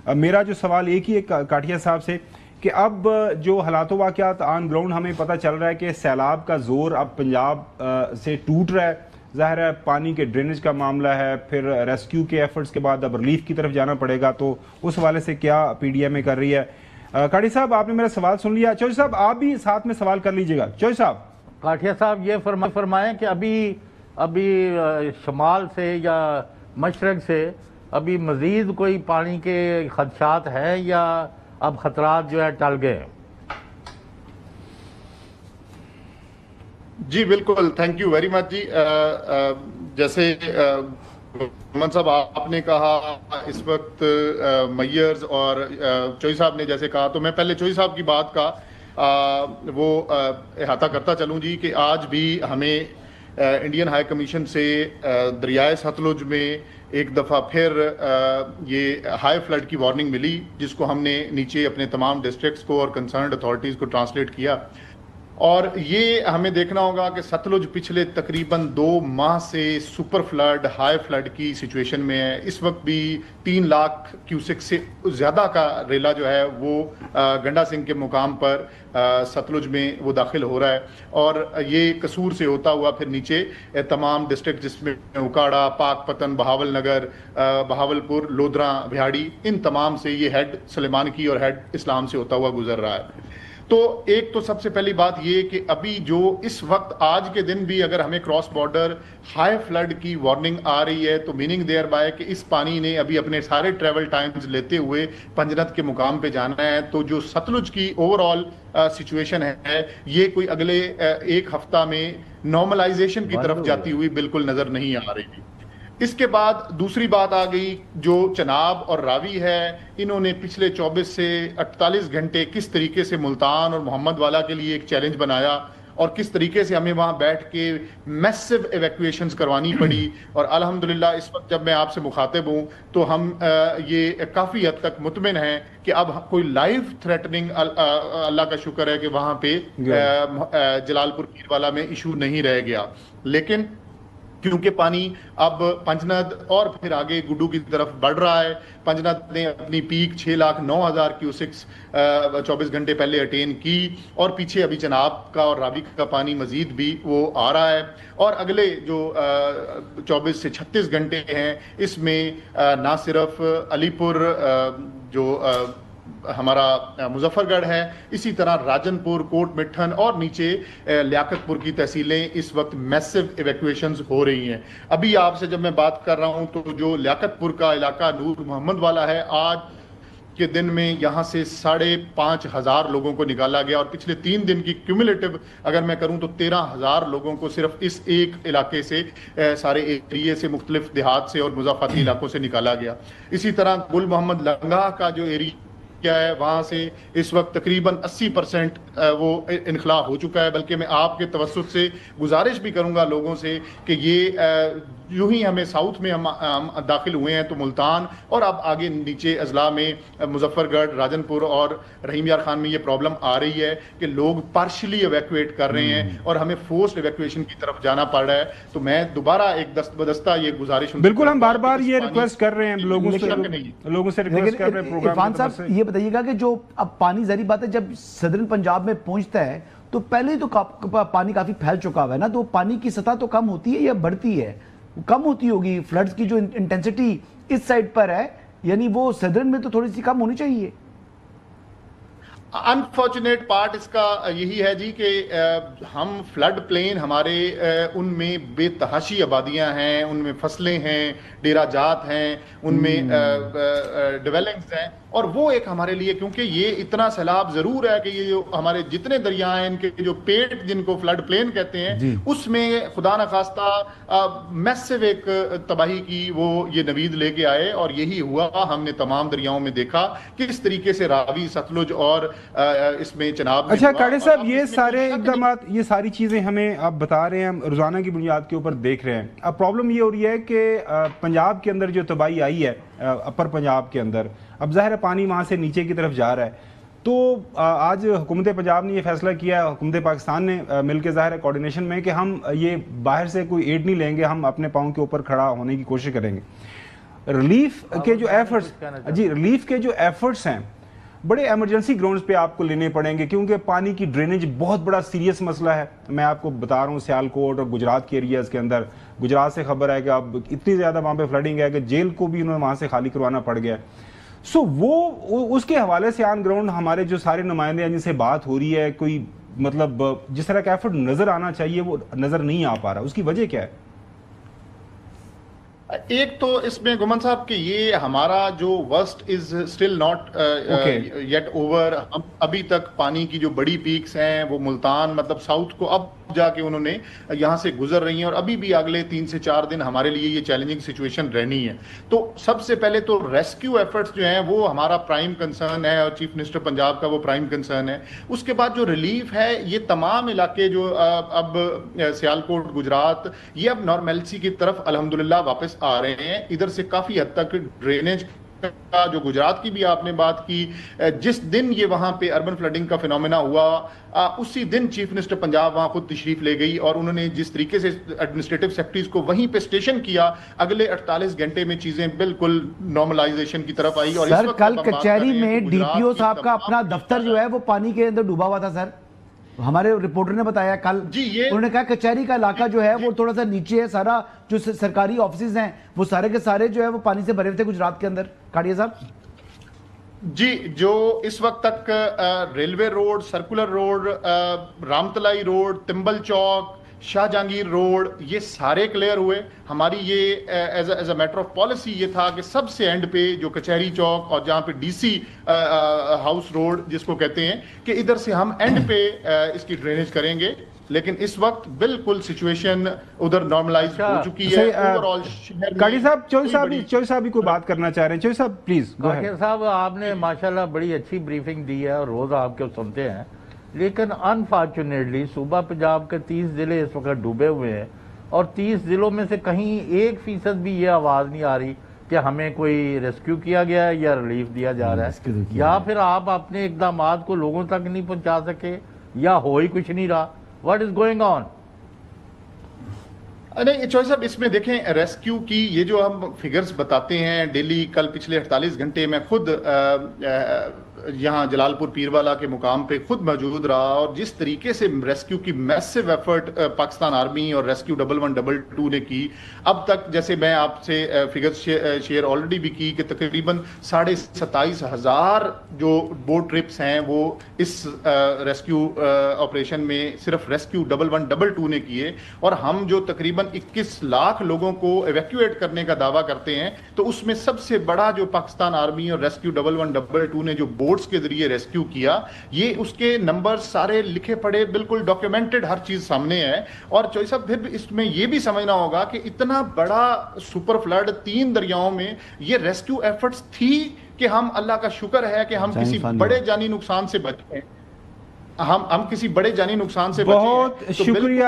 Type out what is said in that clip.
میرا جو سوال ایک ہی ہے کاٹیا صاحب سے کہ اب جو حالات و واقعات آن گراؤنڈ ہمیں پتہ چل رہا ہے کہ سیلاب کا زور اب پنجاب سے ٹوٹ رہا ہے، ظاہر ہے پانی کے ڈرینیج کا معاملہ ہے، پھر ریسکیو کے ایفرٹس کے بعد اب ریلیف کی طرف جانا پڑے گا، تو اس حوالے سے کیا پی ڈی ایم اے کر رہی ہے؟ کاٹیا صاحب آپ نے میرا سوال سن لیا، چوہدری صاحب آپ بھی ساتھ میں سوال کر لیجئے گا۔ چوہدری صاحب کاٹیا صاحب یہ فرمائیں کہ ابھی شمال سے یا مشرق سے ابھی مزید کوئی پانی کے خدشات ہیں یا اب خطرات جو ہے ٹل گئے ہیں؟ جی بالکل، تھینک یو ویری مچ جی۔ جیسے محمد صاحب آپ نے کہا اس وقت میئرز اور چوہدری صاحب نے جیسے کہا، تو میں پہلے چوہدری صاحب کی بات کا وہ احاطہ کرتا چلوں جی کہ آج بھی ہمیں انڈین ہائی کمیشن سے دریائے ستلج میں ایک دفعہ پھر یہ ہائی فلڈ کی وارننگ ملی، جس کو ہم نے نیچے اپنے تمام ڈسٹرکٹس کو اور کنسرنڈ اتھارٹیز کو ٹرانسلیٹ کیا، اور یہ ہمیں دیکھنا ہوگا کہ ستلج پچھلے تقریباً 2 ماہ سے سپر فلڈ ہائی فلڈ کی سچویشن میں ہے۔ اس وقت بھی 3 لاکھ کیوسک سے زیادہ کا ریلا جو ہے وہ گنڈا سنگھ کے مقام پر ستلج میں وہ داخل ہو رہا ہے، اور یہ قصور سے ہوتا ہوا پھر نیچے تمام ڈسٹرکٹ جس میں اکاڑا، پاک پتن، بہاول نگر، بہاولپور، لودھراں، بہاڑی، ان تمام سے یہ ہیڈ سلیمان کی اور ہیڈ اسلام سے ہوتا ہوا گزر رہا ہے۔ تو ایک تو سب سے پہلی بات یہ کہ ابھی جو اس وقت آج کے دن بھی اگر ہمیں کراس بارڈر ہائی فلڈ کی وارننگ آ رہی ہے تو میننگ دیئر بائی کہ اس پانی نے ابھی اپنے سارے ٹریول ٹائمز لیتے ہوئے پنجنت کے مقام پہ جانا ہے، تو جو ستلج کی اوور آل سچویشن ہے یہ کوئی اگلے ایک ہفتہ میں نارملائزیشن کی طرف جاتی ہوئی بالکل نظر نہیں آ رہی۔ اس کے بعد دوسری بات آ گئی جو چناب اور راوی ہے، انہوں نے پچھلے 24 سے 48 گھنٹے کس طریقے سے ملتان اور محمد والا کے لیے ایک چیلنج بنایا اور کس طریقے سے ہمیں وہاں بیٹھ کے میسو ایویکویشنز کروانی پڑی، اور الحمدللہ اس وقت جب میں آپ سے مخاطب ہوں تو ہم یہ کافی حد تک مطمئن ہیں کہ اب کوئی لائیو تھریٹننگ اللہ کا شکر ہے کہ وہاں پہ جلال پور پیر والا میں ایشو نہیں رہ گیا، لیکن کیونکہ پانی اب پنجند اور پھر آگے گڈو کی طرف بڑھ رہا ہے۔ پنجند نے اپنی پیک 6,09,000 کیوسکس 24 گھنٹے پہلے اٹین کی، اور پیچھے ابھی چناب کا اور راوی کا پانی مزید بھی وہ آ رہا ہے، اور اگلے جو 24 سے 36 گھنٹے ہیں اس میں نہ صرف علی پور جو ہمارا مظفر گڑھ ہے، اسی طرح راجن پور، کوٹ مٹھن اور نیچے لیاقت پور کی تحصیلیں اس وقت میسو ایویکویشنز ہو رہی ہیں۔ ابھی آپ سے جب میں بات کر رہا ہوں تو جو لیاقت پور کا علاقہ نور محمد والا ہے، آج کے دن میں یہاں سے 5,500 لوگوں کو نکالا گیا، اور پچھلے 3 دن کی کیومولیٹو اگر میں کروں تو 13,000 لوگوں کو صرف اس ایک علاقے سے سارے ایریے سے مختلف دیہات سے اور مضافاتی علاقوں سے نکالا گیا۔ اسی طرح گل محمد لنگا کا جو ایریا کیا ہے وہاں سے اس وقت تقریباً 80% وہ انخلا ہو چکا ہے، بلکہ میں آپ کے توسط سے گزارش بھی کروں گا لوگوں سے کہ یہ یوں ہی ہمیں ساؤتھ میں ہم داخل ہوئے ہیں تو ملتان اور اب آگے نیچے اضلاع میں مظفر گڑھ، راجن پور اور رحیم یار خان میں یہ پرابلم آ رہی ہے کہ لوگ پارشلی ایویکویٹ کر رہے ہیں اور ہمیں فورسڈ ایویکویشن کی طرف جانا پڑ رہا ہے۔ تو میں دوبارہ ایک دست بدستہ یہ گزارش بالکل ہم بار بار یہ ریکویسٹ کر رہے ہیں لوگوں سے ریکویسٹ کر رہے ہیں عرفان صاحب یہ بتائیے گا کہ جو اب پانی ظاہری بات ہے جب صدرن پنجاب میں پہنچتا ہے تو پہلے تو پانی کافی پھیل چکا ہوا ہے نا، تو پانی کی سطح تو کم ہوتی ہے یا بڑھتی ہے؟ کم ہوتی ہوگی، فلڈز کی جو انٹینسٹی اس سائڈ پر ہے یعنی وہ صدرن میں تو تھوڑی سی کم ہونی چاہیے۔ انفارچونیٹ پارٹ اس کا یہی ہے جی کہ ہم فلڈ پلین ہمارے ان میں بے تحاشی آبادیاں ہیں، ان میں فصلیں ہیں، ڈیرا جات ہیں، ان میں ڈویلنگز ہیں، اور وہ ایک ہمارے لیے کیونکہ یہ اتنا سیلاب ضرور ہے کہ یہ جو ہمارے جتنے دریا ہیں ان کے جو پیٹ جن کو فلڈ پلین کہتے ہیں اس میں خدا نخواستہ میسو ایک تباہی کی وہ یہ نوید لے کے آئے، اور یہی ہوا۔ ہم نے تمام دریاؤں میں دیکھا کہ اس طریقے سے راوی، ستلج اور اس میں چناب۔ اچھا کاڑے صاحب، یہ سارے اقدامات، یہ ساری چیزیں ہمیں آپ بتا رہے ہیں، ہم روزانہ کی بنیاد کے اوپر دیکھ رہے ہیں۔ اب پرابلم یہ ہو رہی ہے کہ پنجاب کے اندر جو تباہی آئی ہے، اپر پنجاب کے اندر، اب ظاہر ہے پانی وہاں سے نیچے کی طرف جا رہا ہے، تو آج حکومت پنجاب نے یہ فیصلہ کیا ہے، حکومت پاکستان نے مل کے ظاہر ہے کوارڈینیشن میں، کہ ہم یہ باہر سے کوئی ایڈ نہیں لیں گے، ہم اپنے پاؤں کے اوپر کھڑا ہونے کی کوشش کریں گے۔ ریلیف کے جو میں ایفرٹس کچھ کہنا چاہتا جی ریلیف کے جو ایفرٹس ہیں بڑے ایمرجنسی گراؤنڈز پہ آپ کو لینے پڑیں گے، کیونکہ پانی کی ڈرینیج بہت بڑا سیریس مسئلہ ہے. میں آپ کو بتا رہا ہوں سیالکوٹ اور گجرات کے ایریاز کے اندر، گجرات سے خبر ہے کہ اب اتنی زیادہ وہاں پہ فلڈنگ ہے کہ جیل کو بھی انہوں نے وہاں سے خالی کروانا پڑ گیا. سو وہ اس کے حوالے سے آن گراؤنڈ ہمارے جو سارے نمائندے ہیں جن سے بات ہو رہی ہے، کوئی مطلب جس طرح کا ایفرٹ نظر آنا چاہیے وہ نظر نہیں آ پا رہا. اس کی وجہ کیا ہے؟ ایک تو اس میں گمان صاحب کہ یہ ہمارا جو worst is still not yet over. ہم ابھی تک پانی کی جو بڑی پیکس ہیں وہ ملتان مطلب ساؤتھ کو اب جا کے انہوں نے یہاں سے گزر رہی ہیں، اور ابھی بھی اگلے 3 سے 4 دن ہمارے لیے یہ چیلنجنگ سچویشن رہنی ہے. تو سب سے پہلے تو ریسکیو ایفرٹس جو ہیں وہ ہمارا پرائم کنسرن ہے، اور چیف منسٹر پنجاب کا وہ پرائم کنسرن ہے. اس کے بعد جو ریلیف ہے، یہ تمام علاقے جو اب سیالکوٹ گجرات یہ اب نارملسی کی طرف الحمدللہ واپس آ رہے ہیں. ادھر سے کافی حد تک ڈرینیج کا جو گجرات کی بھی آپ نے بات کی، جس دن یہ وہاں پہ اربن فلڈنگ کا فینومینا ہوا اسی دن چیف منسٹر پنجاب وہاں خود تشریف لے گئی، اور انہوں نے جس طریقے سے ایڈمنسٹریٹو سیکٹریز کو وہیں پہ اسٹیشن کیا، اگلے 48 گھنٹے میں چیزیں بالکل نارملائزیشن کی طرف آئی. اور سر کل کچہری میں ڈی پی او صاحب کا اپنا دفتر جو ہے وہ پانی کے اندر ڈوبا ہوا تھا. سر ہمارے رپورٹر نے بتایا کل، انہوں نے کہا کچہری کا علاقہ جو ہے وہ تھوڑا سا نیچے ہے، سارا جو سرکاری آفیسز ہیں وہ سارے کے سارے جو ہے وہ پانی سے بھرے ہوئے تھے گجرات کے اندر. کاڑیا صاحب جی، جو اس وقت تک railway road, circular road, Ramtalai road, تمبل چوک، شاہ جہانگیر روڈ، یہ سارے کلیئر ہوئے. ہماری یہ as a matter of policy یہ تھا کہ سب سے اینڈ پہ جو کچہری چوک اور جہاں پہ ڈی سی ہاؤس روڈ جس کو کہتے ہیں، کہ ادھر سے ہم اینڈ پہ اس کی ڈرینیج کریں گے. لیکن اس وقت بالکل سچویشن ادھر نارملائز ہو چکی ہے. قاضی صاحب، چوہی صاحب بھی کوئی بات کرنا چاہ رہے ہیں. چوہی صاحب پلیز. قاضی صاحب آپ نے ماشاءاللہ بڑی اچھی بریفنگ دی ہے اور روز آپ کو سنتے ہیں، لیکن انفارچونیٹلی صوبہ پنجاب کے 30 ضلع اس وقت ڈوبے ہوئے ہیں، اور 30 ضلعوں میں سے کہیں 1% بھی یہ آواز نہیں آ رہی کہ ہمیں کوئی ریسکیو کیا گیا ہے یا ریلیف دیا جا رہا ہے، یا پھر آپ اپنے اقدامات کو لوگوں تک نہیں پہنچا سکے، یا ہو ہی کچھ نہیں رہا. What is going on? نہیں چوہی صاحب، اس میں دیکھیں ریسکیو کی یہ جو ہم فگرز بتاتے ہیں ڈیلی، کل پچھلے 48 گھنٹے میں خود یہاں جلال پور پیروالا کے مقام پہ خود موجود رہا، اور جس طریقے سے ریسکیو کی میسو ایفرٹ پاکستان آرمی اور ریسکیو 1112 نے کی اب تک، جیسے میں آپ سے فگرز شیئر آلریڈی بھی کی کہ تقریباً 27,500 جو بوٹ ٹرپس ہیں وہ اس ریسکیو آپریشن میں صرف ریسکیو 1112 نے کیے، اور ہم جو تقریباً 21 لاکھ لوگوں کو ایویکویٹ کرنے کا دعویٰ کرتے ہیں، تو اس میں سب سے بڑا جو پاکستان آرمی اور ریسکیو 1112 نے جو بوٹس کے ذریعے ریسکیو کیا، یہ اس کے نمبر سارے لکھے پڑے بالکل ڈاکیومنٹڈ ہر چیز سامنے ہے. اور چوہی صاحب پھر اس میں یہ بھی سمجھنا ہوگا کہ اتنا بڑا سپر فلڈ 3 دریاؤں میں یہ ریسکیو ایفرٹس تھی کہ ہم اللہ کا شکر ہے کہ ہم کسی بڑے جانی نقصان سے بچے ہیں. ہم کسی بڑے جانی نقصان سے بچے ہیں. بہت شکریہ.